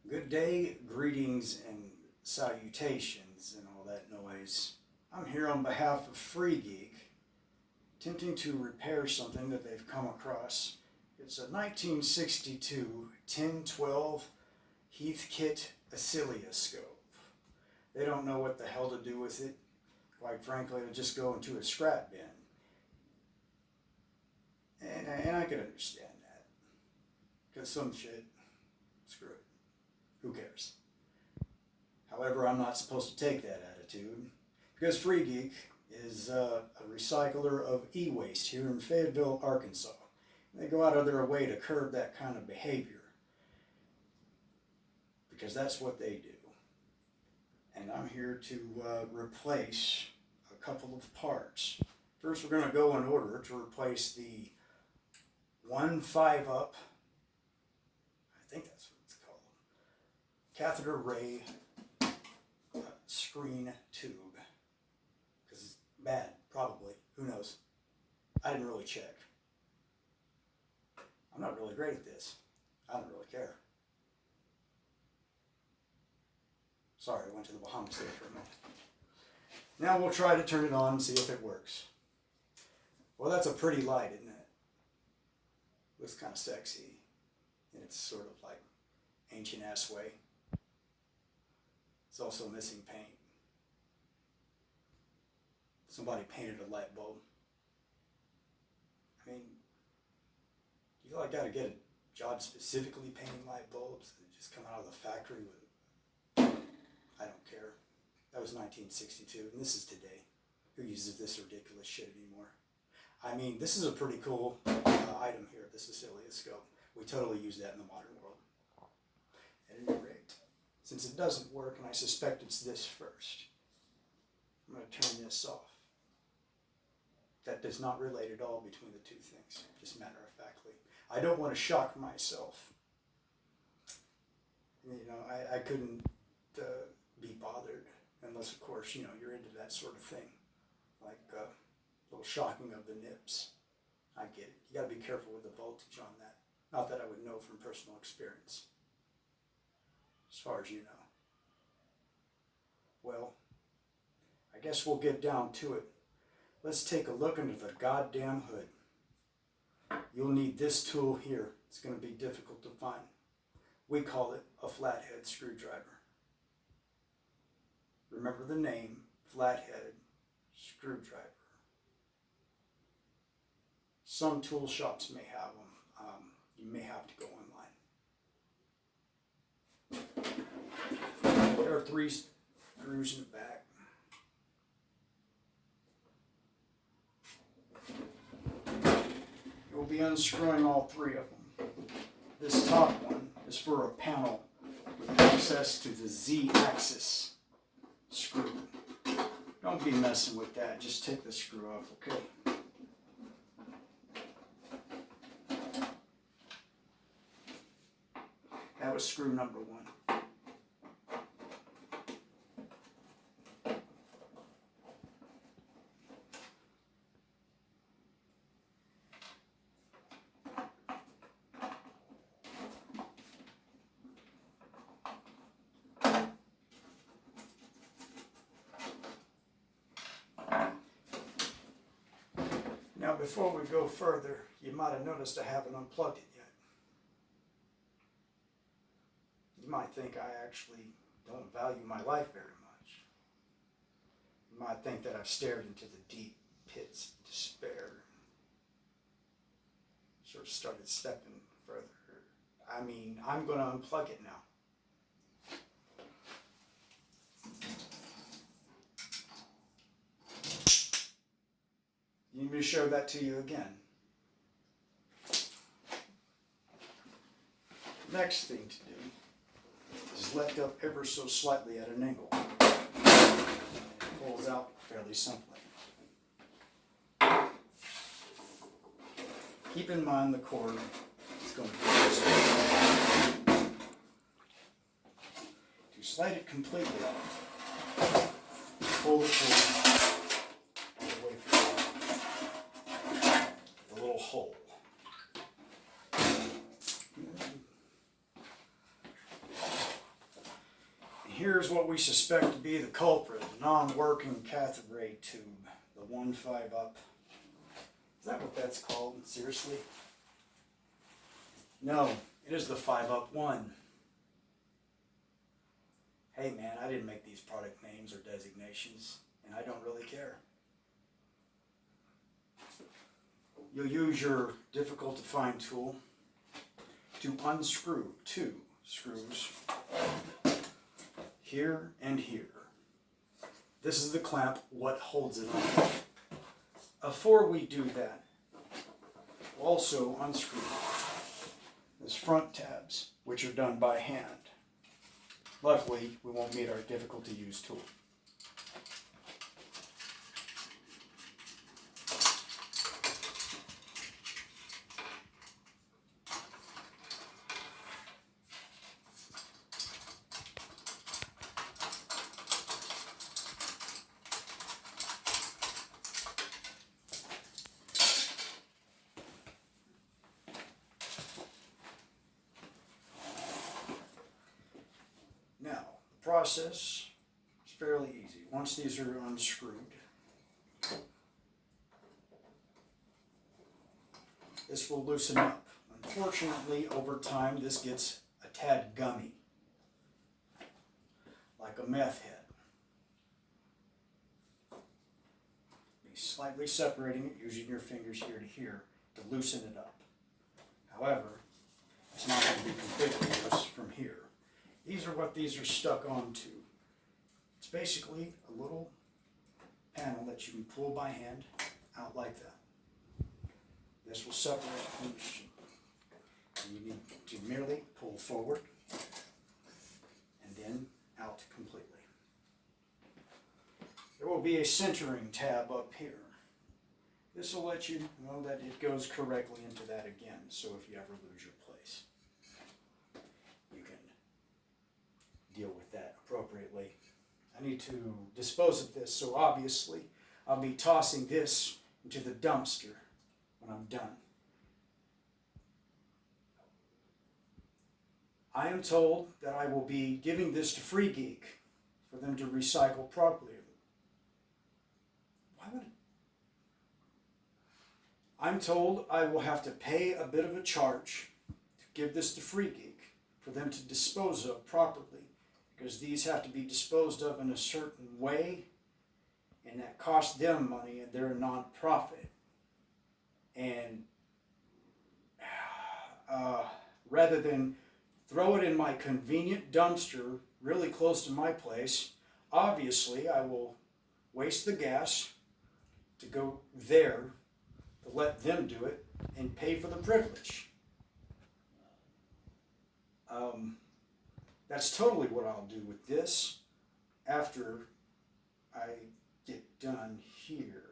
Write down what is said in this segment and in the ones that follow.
Good day, greetings, and salutations, and all that noise. I'm here on behalf of Free Geek, attempting to repair something that they've come across. It's a 1962 1012 HeathKit Oscilloscope. They don't know what the hell to do with it. Quite frankly, it'll just go into a scrap bin. And I can understand that. Because some shit, screw it. Who cares? However, I'm not supposed to take that attitude, because Free Geek is a recycler of e-waste here in Fayetteville, Arkansas. They go out of their way to curb that kind of behavior, because that's what they do. And I'm here to replace a couple of parts. First, we're going to go in order to replace the 1/5-up, I think that's what it's called, Cathode Ray screen tube. Because it's bad, probably. Who knows? I didn't really check. I'm not really great at this. I don't really care. Sorry, I went to the Bahamas there for a minute. Now we'll try to turn it on and see if it works. Well, that's a pretty light, isn't it? Looks kind of sexy in its sort of like ancient ass way. It's also missing paint. Somebody painted a light bulb. I mean, you like gotta get a job specifically painting light bulbs that just come out of the factory with, I don't care. That was 1962, and this is today. Who uses this ridiculous shit anymore? I mean, this is a pretty cool item here, this oscilloscope. We totally use that in the modern world. At any rate, since it doesn't work, and I suspect it's this first, I'm going to turn this off. That does not relate at all between the two things, just matter-of-factly. I don't want to shock myself. You know, I couldn't be bothered, unless, of course, you know, you're into that sort of thing. Like a little shocking of the nips. I get it. You got to be careful with the voltage on that. Not that I would know from personal experience. As far as you know. Well, I guess we'll get down to it. Let's take a look under the goddamn hood. You'll need this tool here. It's going to be difficult to find. We call it a flathead screwdriver. Remember the name, flathead screwdriver. Some tool shops may have them. You may have to go online. There are 3 screws in the back. You'll be unscrewing all 3 of them. This top one is for a panel with access to the Z-axis screw. Don't be messing with that. Just take the screw off, okay? That was screw number 1. Now, before we go further, you might have noticed I haven't unplugged it yet. You might think I actually don't value my life very much. You might think that I've stared into the deep pits of despair. Sort of started stepping further. I mean, I'm going to unplug it now. You need me to show that to you again. Next thing to do is lift up ever so slightly at an angle. It pulls out fairly simply. Keep in mind the cord is going to be this way. To slide it completely off, pull the cord away from the little hole. here's what we suspect to be the culprit, the non-working cathode ray tube, the 1.5 up. Is that what that's called? Seriously? No, it is the 5 up 1. Hey man, I didn't make these product names or designations, and I don't really care. You'll use your difficult to find tool to unscrew 2 screws here and here. This is the clamp, what holds it on. Before we do that, we'll also unscrew these front tabs, which are done by hand. Luckily, we won't need our difficult to use tool. Process is fairly easy. Once these are unscrewed, this will loosen up. Unfortunately, over time, this gets a tad gummy, like a meth head. Be slightly separating it, using your fingers here to here to loosen it up. However, it's not going to be completely loose from here. These are what these are stuck onto. It's basically a little panel that you can pull by hand out like that. This will separate from the machine. And you need to merely pull forward and then out completely. There will be a centering tab up here. This will let you know that it goes correctly into that again, so if you ever lose your place, you can deal with that appropriately. I need to dispose of this, so obviously I'll be tossing this into the dumpster when I'm done. I am told that I will be giving this to Free Geek for them to recycle properly. Why would it? I'm told I will have to pay a bit of a charge to give this to Free Geek for them to dispose of properly, because these have to be disposed of in a certain way, and that costs them money, and they're a non-profit. And rather than throw it in my convenient dumpster really close to my place, obviously I will waste the gas to go there, to let them do it, and pay for the privilege. That's totally what I'll do with this after I get done here.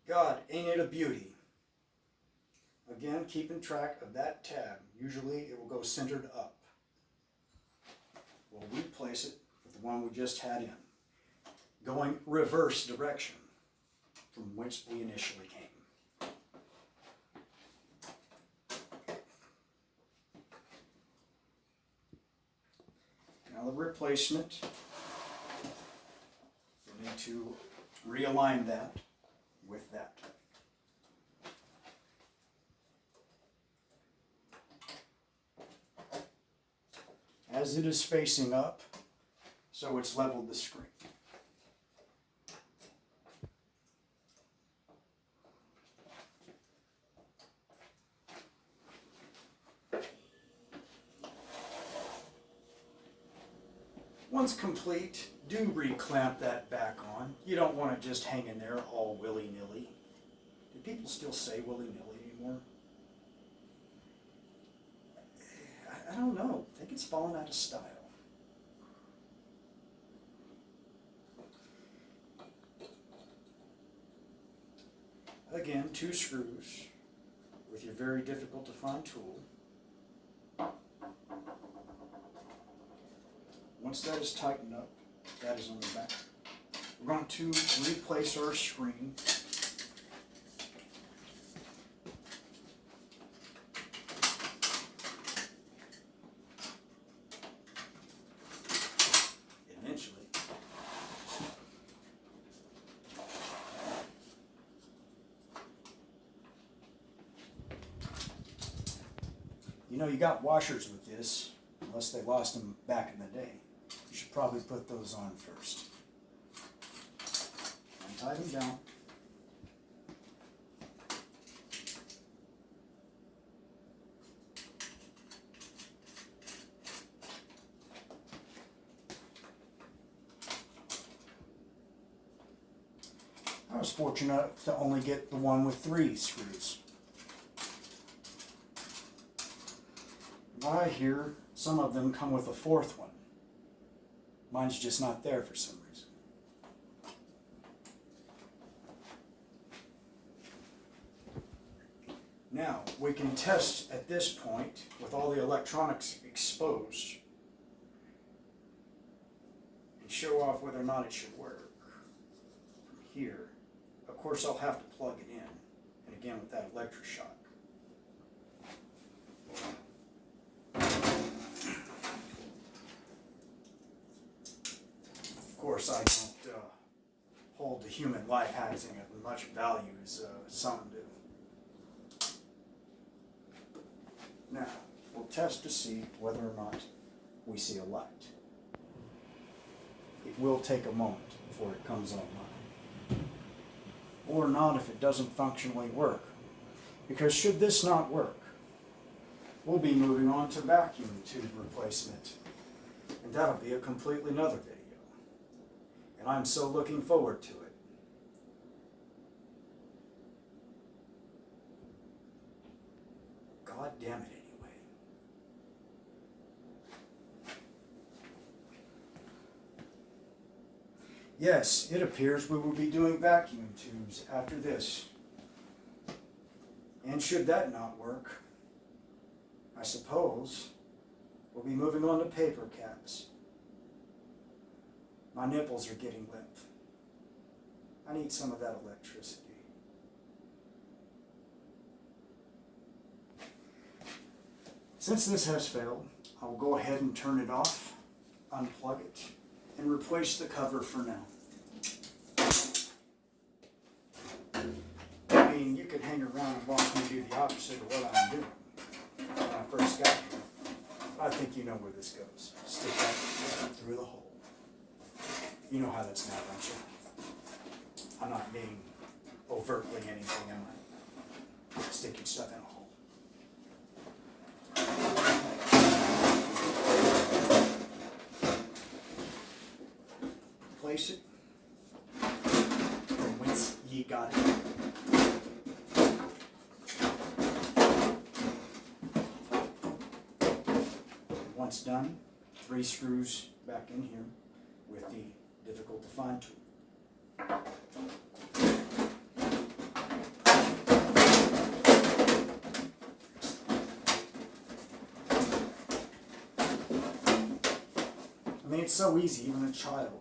God, ain't it a beauty? Again, keeping track of that tab. Usually it will go centered up. We'll replace it with the one we just had in, going reverse direction from whence we initially came. Now the replacement, we need to realign that with that. As it is facing up, so it's leveled the screen. Once complete, do re-clamp that back on. You don't want to just hang in there all willy-nilly. Do people still say willy-nilly anymore? I don't know. I think it's fallen out of style. Again, 2 screws with your very difficult to find tool. Once that is tightened up, that is on the back. We're going to replace our screen You know, you got washers with this, unless they lost them back in the day. You should probably put those on first. Untie them down. I was fortunate to only get the one with 3 screws. I hear some of them come with a 4th one. Mine's just not there for some reason. Now, we can test at this point with all the electronics exposed and show off whether or not it should work. From here, of course, I'll have to plug it in, and again with that electroshock. Of course, I don't hold the human life having as much value as some do. Now, we'll test to see whether or not we see a light. It will take a moment before it comes online. Or not if it doesn't functionally work. Because should this not work, we'll be moving on to vacuum tube replacement. And that'll be a completely another video. And I'm so looking forward to it. God damn it anyway. Yes, it appears we will be doing vacuum tubes after this. And should that not work, I suppose we'll be moving on to paper caps. My nipples are getting limp. I need some of that electricity. Since this has failed, I will go ahead and turn it off, unplug it, and replace the cover for now. I mean, you could hang around and watch me do the opposite of what I'm doing when I first got here. I think you know where this goes. Stick that through the hole. You know how that's now, don't you? I'm not being overtly anything, am I? Stick your stuff in a hole. Place it. And once ye got it. Once done, 3 screws back in here with the difficult to find tool. I mean, it's so easy, even a child.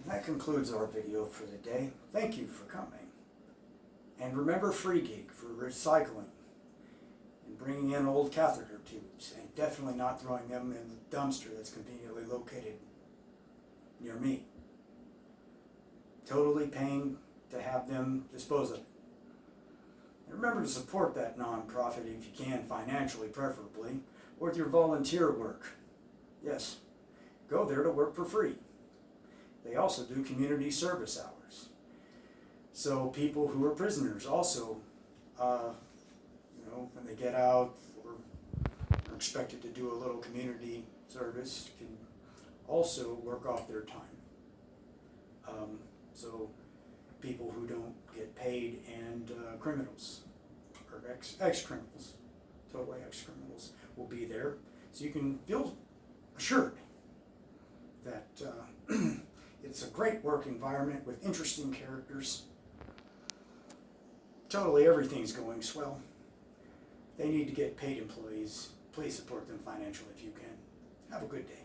That concludes our video for the day. Thank you for coming. And remember Free Geek for recycling and bringing in old catheter tubes, and definitely not throwing them in the dumpster that's conveniently located near me. Totally paying to have them dispose of it. And remember to support that nonprofit if you can, financially preferably, or with your volunteer work. Yes, go there to work for free. They also do community service hours. So people who are prisoners also, when they get out or are expected to do a little community service, can also work off their time. So people who don't get paid and criminals, or ex-criminals, totally ex-criminals, will be there. So you can feel assured that it's a great work environment with interesting characters. Totally everything's going swell. They need to get paid employees. Please support them financially if you can. Have a good day.